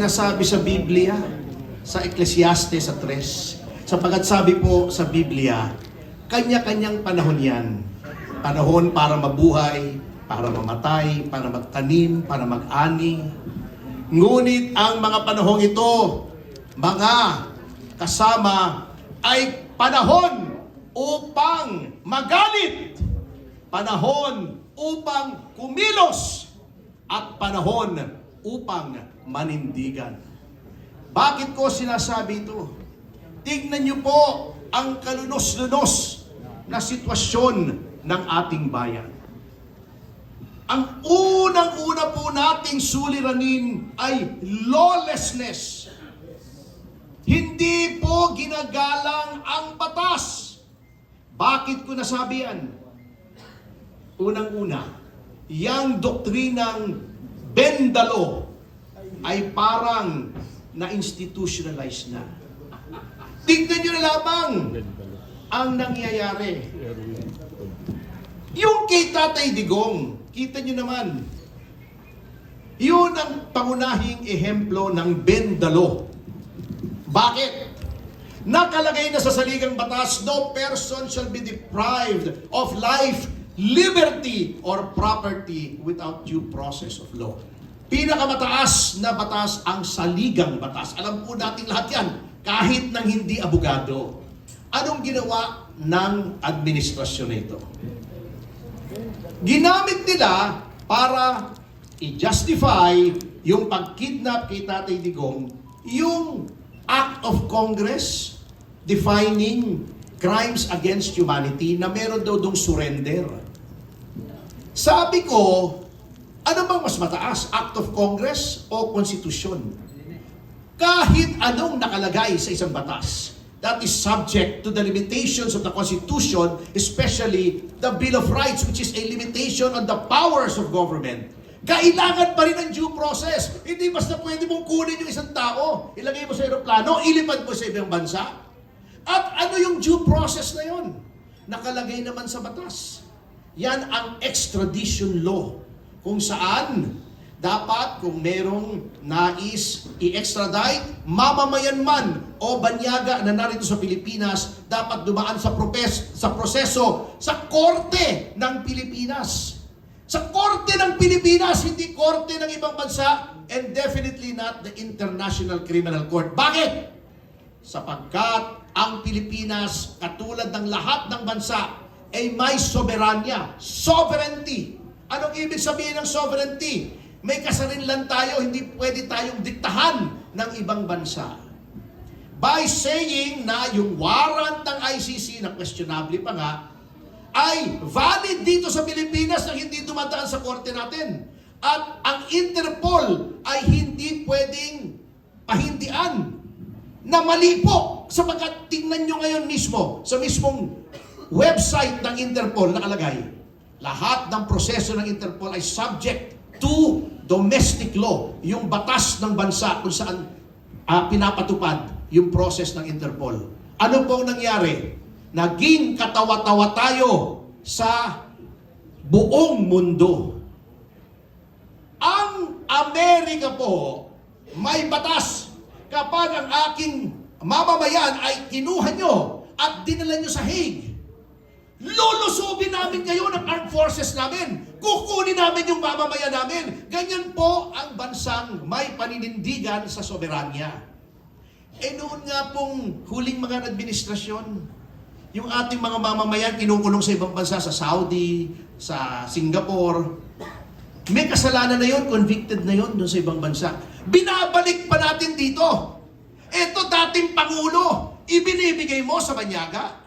Nasabi sa Biblia, sa Ecclesiastes sa 3, sapagat sabi po sa Biblia, kanya-kanyang panahon yan. Panahon para mabuhay, para mamatay, para magtanim, para mag-ani. Ngunit ang mga panahong ito, mga kasama, ay panahon upang magalit, panahon upang kumilos, at panahon upang manindigan. Bakit ko sinasabi ito? Tignan niyo po ang kalunos-lunos na sitwasyon ng ating bayan. Ang unang-una po nating suliranin ay lawlessness. Hindi po ginagalang ang batas. Bakit ko nasabi yan? Unang-una, yang doktrinang Bendalo ay parang na-institutionalize na. Tignan nyo na lamang ang nangyayari. Yung kay Tatay Digong, kita nyo naman, yun ang pangunahing ehemplo ng Bendalo. Bakit? Nakalagay na sa saligang batas, no person shall be deprived of life, liberty, or property without due process of law. Pinakamataas na batas ang saligang batas. Alam po natin lahat yan, kahit nang hindi abogado. Anong ginawa ng administrasyon nito? Ginamit nila para i-justify yung pag-kidnap kay Tatay Digong, yung Act of Congress defining crimes against humanity na meron daw dong surrender. Sabi ko, ano bang mas mataas? Act of Congress o Konstitusyon? Kahit anong nakalagay sa isang batas that is subject to the limitations of the Constitution, especially the Bill of Rights, which is a limitation on the powers of government, kailangan pa rin ng due process. Hindi basta pwede mong kunin yung isang tao, ilagay mo sa aeroplano, ilipad mo sa ibang bansa. At ano yung due process na yon? Nakalagay naman sa batas. Yan ang extradition law, kung saan dapat kung merong nais i-extradite, mamamayan man o banyaga na narito sa Pilipinas, dapat dumaan sa proseso sa korte ng Pilipinas. Sa korte ng Pilipinas, hindi korte ng ibang bansa, and definitely not the International Criminal Court. Bakit? Sapagkat ang Pilipinas, katulad ng lahat ng bansa, ay may soberanya, sovereignty. Anong ibig sabihin ng sovereignty? May kasarinlan tayo, hindi pwede tayong diktahan ng ibang bansa. By saying na yung warrant ng ICC, na questionable pa nga, ay valid dito sa Pilipinas na hindi dumadaan sa korte natin. At ang Interpol ay hindi pwedeng pahindian na mali po. Sapagkat tingnan nyo ngayon mismo, sa mismong website ng Interpol nakalagay, lahat ng proseso ng Interpol ay subject to domestic law, yung batas ng bansa kung saan pinapatupad yung process ng Interpol. Ano pong nangyari? Naging katawa-tawa tayo sa buong mundo. Ang Amerika po may batas. Kapag ang aking mamamayan ay kinuha nyo at dinala nyo sa Hague, lulusubin namin kayo ng armed forces namin. Kukunin namin yung mamamayan namin. Ganyan po ang bansang may paninindigan sa soberanya. Noon nga pong huling mga administrasyon, yung ating mga mamamayan kinukulong sa ibang bansa, sa Saudi, sa Singapore. May kasalanan na yun, convicted na yun doon sa ibang bansa. Binabalik pa natin dito. Ito dating Pangulo, ibinibigay mo sa banyaga.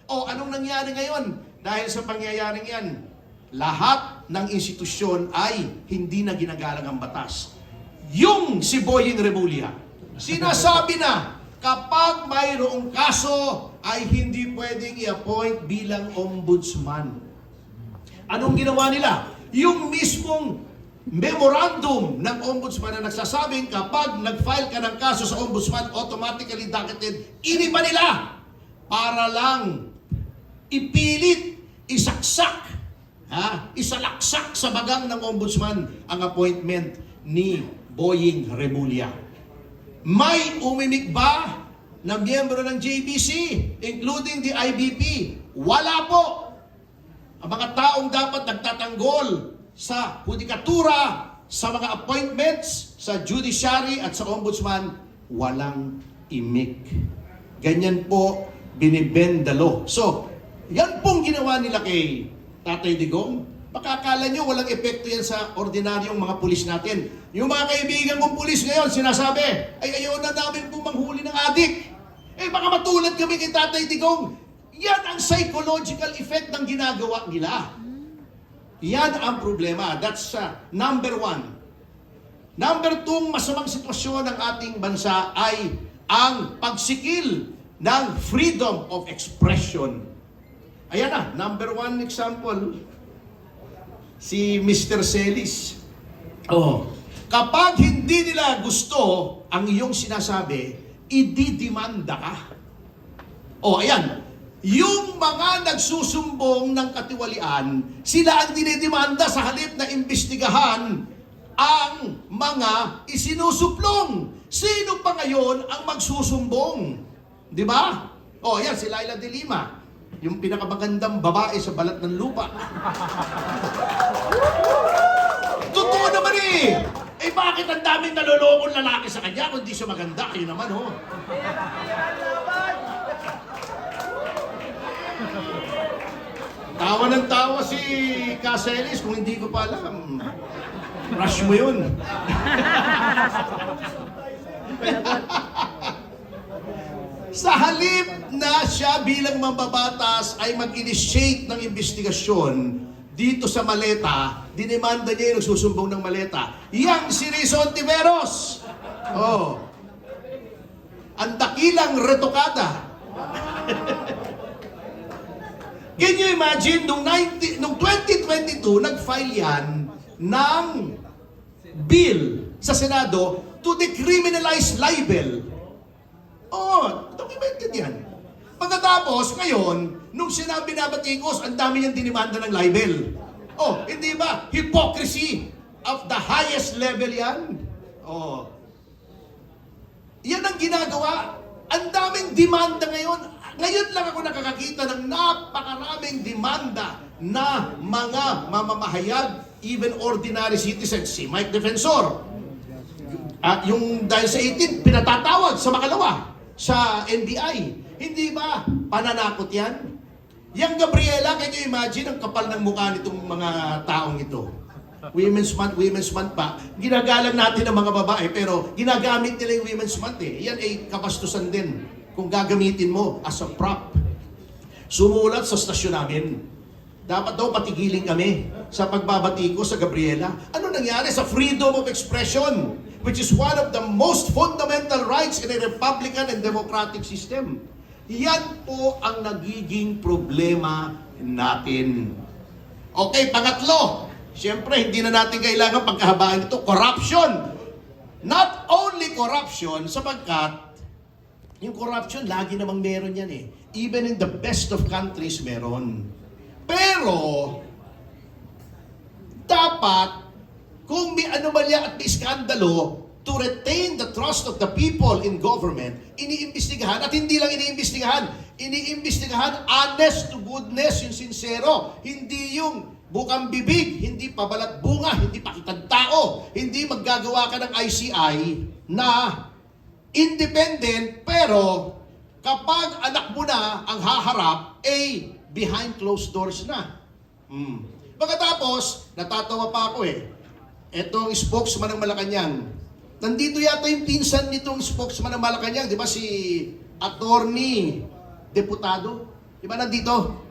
O anong nangyari ngayon? Dahil sa pangyayaring yan, lahat ng institusyon ay hindi na ginagalang ang batas. Yung si Boying Remulla, sinasabi na kapag mayroong kaso ay hindi pwedeng i-appoint bilang ombudsman. Anong ginawa nila? Yung mismong memorandum ng ombudsman na nagsasabing kapag nag-file ka ng kaso sa ombudsman, automatically docketed, iniba nila para lang ipilit, isaksak, isalaksak sa bagang ng ombudsman ang appointment ni Boying Remulla. May umimik ba na miyembro ng JBC, including the IBP? Wala po. Ang mga taong dapat nagtatanggol sa hudikatura, sa mga appointments, sa judiciary at sa ombudsman, walang imik. Ganyan po binibend the law. So, yan pong ginawa nila kay Tatay Digong. Makakala nyo walang epekto yan sa ordinaryong mga pulis natin. Yung mga kaibigan kong pulis ngayon, sinasabi, ay ayaw na namin pong manghuli ng adik. Eh baka matulad kami kay Tatay Digong. Yan ang psychological effect ng ginagawa nila. Yan ang problema. That's number one. Number two, masamang sitwasyon ng ating bansa ay ang pagsikil ng freedom of expression. Ayan na, number one example, si Mr. Celis. Kapag hindi nila gusto ang iyong sinasabi, ididimanda ka. Ayan. Yung mga nagsusumbong ng katiwalian, sila ang dinidemanda sa halip na imbestigahan ang mga isinusuplong. Sino pa ngayon ang magsusumbong? Di ba? Ayan, si Laila de Lima. Yung pinakamagandang babae sa balat ng lupa. Totoo naman eh! Eh bakit ang daming nalolokong lalaki sa kanya kung di siya maganda? Kayo naman ho. Tawa ng tawa si Caselis kung hindi ko pa alam. Rush mo yun. Sa halip na siya bilang mambabatas ay mag-initiate ng investigasyon dito sa Maleta, dinemanda niya yung nagsusumbong ng Maleta. Yang si Rizon Tiveros. Ang dakilang retokada. Can you imagine, nung 2022, nag-file yan ng bill sa Senado to decriminalize libel. Documented yan. Pagkatapos, ngayon, nung sinabi na Batikos, ang dami niyang dinimanda ng libel. Hindi ba? Hypocrisy of the highest level yan. Yan ang ginagawa. Ang daming demanda ngayon. Ngayon lang ako nakakakita ng napakaraming demanda na mga mamamahayag, even ordinary citizens. Si Mike Defensor. At yung dahil sa 18, pinatatawag sa makalawa sa NBI. Hindi ba pananakot yan? Yang Gabriela, can you imagine ang kapal ng mukha nitong mga taong ito? Women's Month pa. Ginagalang natin ang mga babae, pero ginagamit nila yung Women's Month eh. Yan ay kabastusan din kung gagamitin mo as a prop. Sumulat sa stasyon namin. Dapat daw patigilin kami sa pagbabati ko sa Gabriela. Ano nangyari sa freedom of expression, which is one of the most fundamental rights in a republican and democratic system? Yan po ang nagiging problema natin. Okay, pangatlo. Siyempre, hindi na natin kailangan pagkahabaan ito. Corruption. Not only corruption, sapagkat yung corruption, lagi namang meron yan eh. Even in the best of countries, meron. Pero, dapat, kung may anomalya at may skandalo, to retain the trust of the people in government, iniimbestigahan, at hindi lang iniimbestigahan, honest to goodness, yung sincero, hindi yung bukang bibig, hindi pabalat bunga, hindi pakitang tao, hindi maggagawa ka ng ICI na independent, pero kapag anak mo na ang haharap, behind closed doors na. Pagkatapos, natatawa pa ako eh. Etong spokesman ng Malacanang, nandito yata yung pinsan nitong spokesman ng Malacanang, di ba si attorney, deputado? Di ba nandito?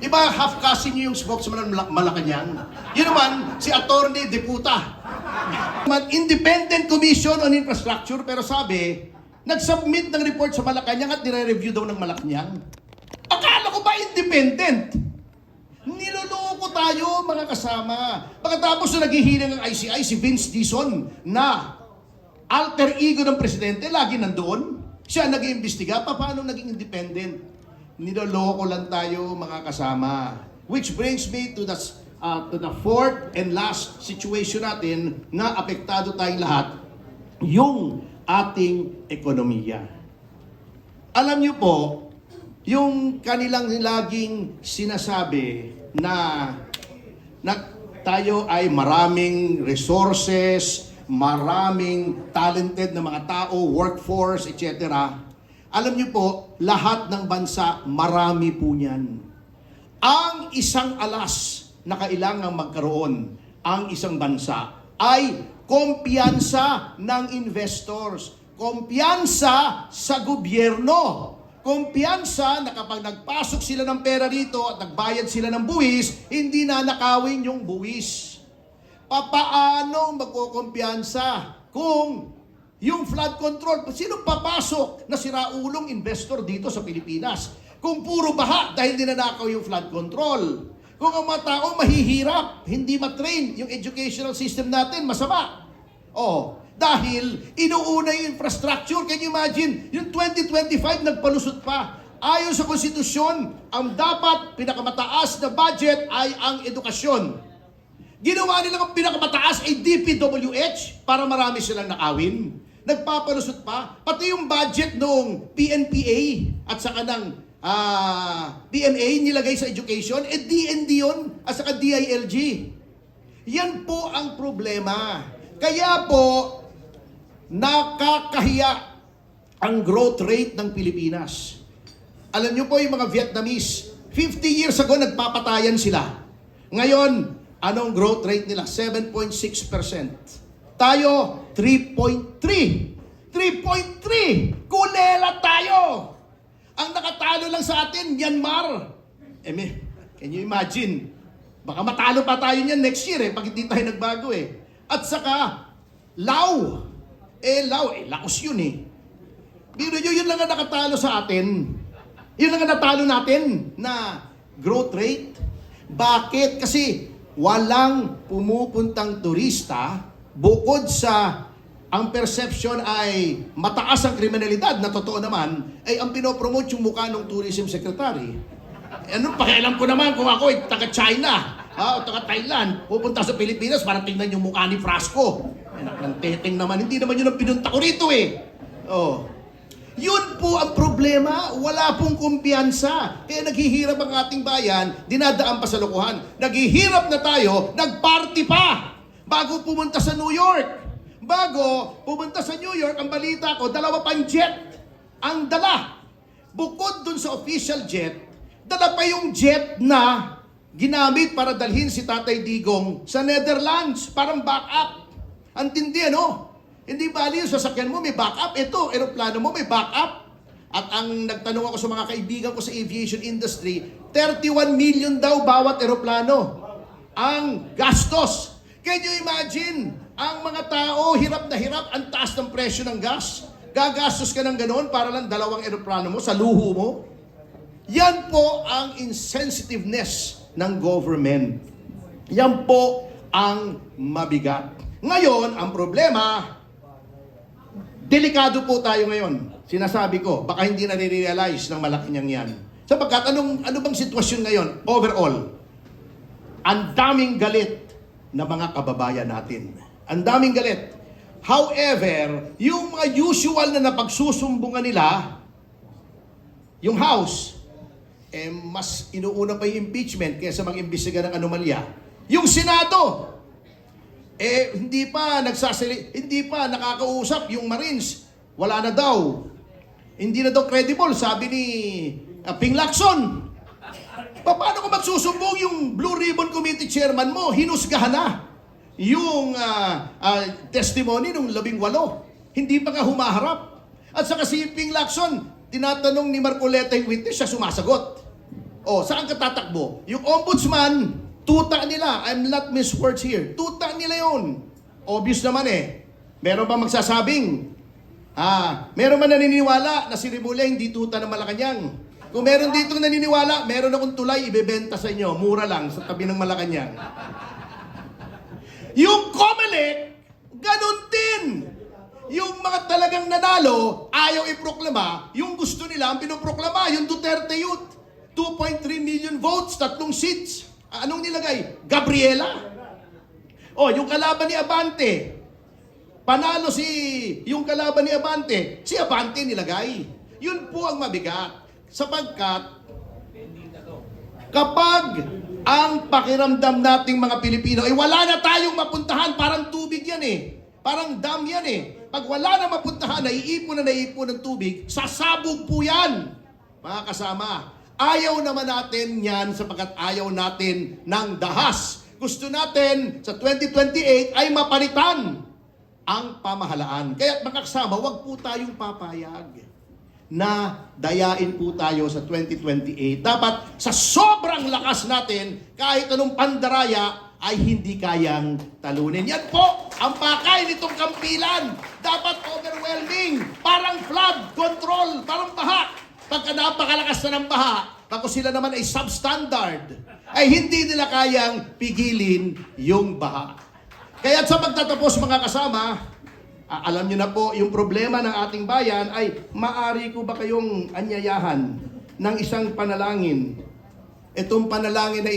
Di ba half-cousin niyo yung spokesman ng Malacanang? Yun naman, si attorney, deputa. Independent Commission on Infrastructure, pero sabi, nag-submit ng report sa Malacanang at nire-review daw ng Malacanang. Akala ko ba independent? Niloloko tayo, mga kasama. Pagkatapos na naghihiling ng ICI, si Vince Dizon, na alter ego ng presidente, lagi nandoon. Siya nag-iimbestiga, paano naging independent? Niloloko lang tayo, mga kasama. Which brings me to the fourth and last situation natin na apektado tayong lahat. yung ating ekonomiya. Alam niyo po, yung kanilang laging sinasabi na tayo ay maraming resources, maraming talented na mga tao, workforce, etc. Alam niyo po, lahat ng bansa, marami po niyan. Ang isang alas na kailangang magkaroon ang isang bansa ay kumpiyansa ng investors, kumpiyansa sa gobyerno, kumpiyansa na kapag nagpasok sila ng pera dito at nagbayad sila ng buwis, hindi na nakawin yung buwis. Papaano magkukumpiyansa kung yung flood control, sino papasok na siraulong investor dito sa Pilipinas? Kung puro baha dahil dinanakaw yung flood control. Kung ang mga tao mahihirap, hindi matrain, yung educational system natin masama. Dahil inuuna yung infrastructure. Can you imagine? Yung 2025 nagpalusot pa. Ayon sa konstitusyon, ang dapat pinakamataas na budget ay ang edukasyon. Ginawa nilang ang pinakamataas ay DPWH para marami silang nakawin. Nagpapalusot pa. Pati yung budget ng PNPA at saka ng PMA nilagay sa education, DND yun, at saka DILG. Yan po ang problema. Kaya po, nakakahiya ang growth rate ng Pilipinas. Alam niyo po yung mga Vietnamese, 50 years ago nagpapatayan sila. Ngayon, anong growth rate nila? 7.6%. Tayo, 3.3. 3.3! Kulela tayo! Ang nakatalo lang sa atin, Myanmar. Can you imagine? Baka matalo pa tayo niyan next year pag hindi tayo nagbago At saka, Laos. Laos yun Biro nyo, yun lang ang nakatalo sa atin. Yun lang ang natalo natin na growth rate. Bakit? Kasi walang pumupuntang turista bukod sa ang perception ay mataas ang kriminalidad na totoo naman, ay ang pinopromote yung mukha ng tourism secretary. Anong pakialam ko naman kung ako ay taga-China o taga-Thailand, pupunta sa Pilipinas para tingnan yung mukha ni Frasco. Ang teteng naman, hindi naman yun ang pinunta ko rito Yun po ang problema, wala pong kumpiyansa. Kaya naghihirap ang ating bayan, dinadaan pa sa lokohan. Naghihirap na tayo, nagparty pa bago pumunta sa New York. Bago pumunta sa New York, ang balita ko, 2 pang jet ang dala. Bukod dun sa official jet, dala pa yung jet na ginamit para dalhin si Tatay Digong sa Netherlands, parang backup. Antindi, Hindi bali yung sasakyan mo, may backup. Ito, eroplano mo, may backup. At ang nagtanong ako sa mga kaibigan ko sa aviation industry, 31 million daw bawat eroplano ang gastos. Can you imagine? Ang mga tao, hirap na hirap, ang taas ng presyo ng gas. Gagastos ka ng ganoon para lang 2 eroplano mo sa luho mo. Yan po ang insensitiveness ng government. Yan po ang mabigat. Ngayon, ang problema, delikado po tayo ngayon. Sinasabi ko, baka hindi nare-realize ng Malacanang yan. Sapagkat ano bang sitwasyon ngayon? Overall, ang daming galit na mga kababayan natin. Ang daming galit. However, yung mga usual na napagsusumbungan nila, yung House, mas inuuna pa yung impeachment kaysa mag-imbestiga ng anomalya. Yung Senado, hindi pa nakakausap yung Marines. Wala na daw. Hindi na daw credible, sabi ni Ping Lacson. Paano kung magsusumbong yung Blue Ribbon Committee chairman mo, hinusgahan na yung testimony ng 18. Hindi pa nga humaharap. At saka si Ping Lacson, tinatanong ni Marcoleta yung witness, siya sumasagot. Saan ka tatakbo? Yung ombudsman, tuta nila. I'm not miss words here. Tuta nila yun. Obvious naman Meron ba magsasabing, meron ba naniniwala na si Rimulya hindi tuta ng Malacanang? Kung meron dito naniniwala, meron akong tulay ibebenta sa inyo. Mura lang sa tabi ng Malacanang. Yung COMELEC, ganun din. Yung mga talagang nanalo, ayaw iproklama. Yung gusto nila, ang pinoproklama, yung Duterte Youth. 2.3 million votes, 3 seats. Anong nilagay? Gabriela. Yung kalaban ni Abante. Panalo yung kalaban ni Abante, si Abante nilagay. Yun po ang mabigat. Sapagkat kapag ang pakiramdam nating mga Pilipino ay wala na tayong mapuntahan, parang tubig yan eh. Parang dam yan eh. Pag wala na mapuntahan, naiipon ng tubig, sasabog po yan. Mga kasama, ayaw naman natin yan sapagkat ayaw natin ng dahas. Gusto natin sa 2028 ay mapalitan ang pamahalaan. Kaya mga kasama, wag po tayong papayag na dayain po tayo sa 2028. Dapat sa sobrang lakas natin, kahit anong pandaraya, ay hindi kayang talunin. Yan po ang pakay nitong kampilan. Dapat overwhelming, parang flood control, parang baha. Pagka napakalakas na ng baha, pag sila naman ay substandard, ay hindi nila kayang pigilin yung baha. Kaya sa pagtatapos mga kasama, alam nyo na po, yung problema ng ating bayan ay maari ko ba kayong anyayahan ng isang panalangin? Itong panalangin na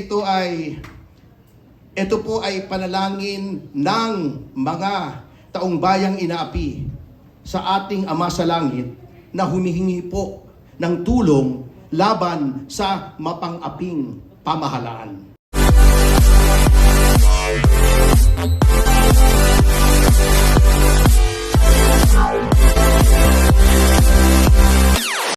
ito po ay panalangin ng mga taong bayang inaapi sa ating Ama sa Langit na humihingi po ng tulong laban sa mapang-aping pamahalaan.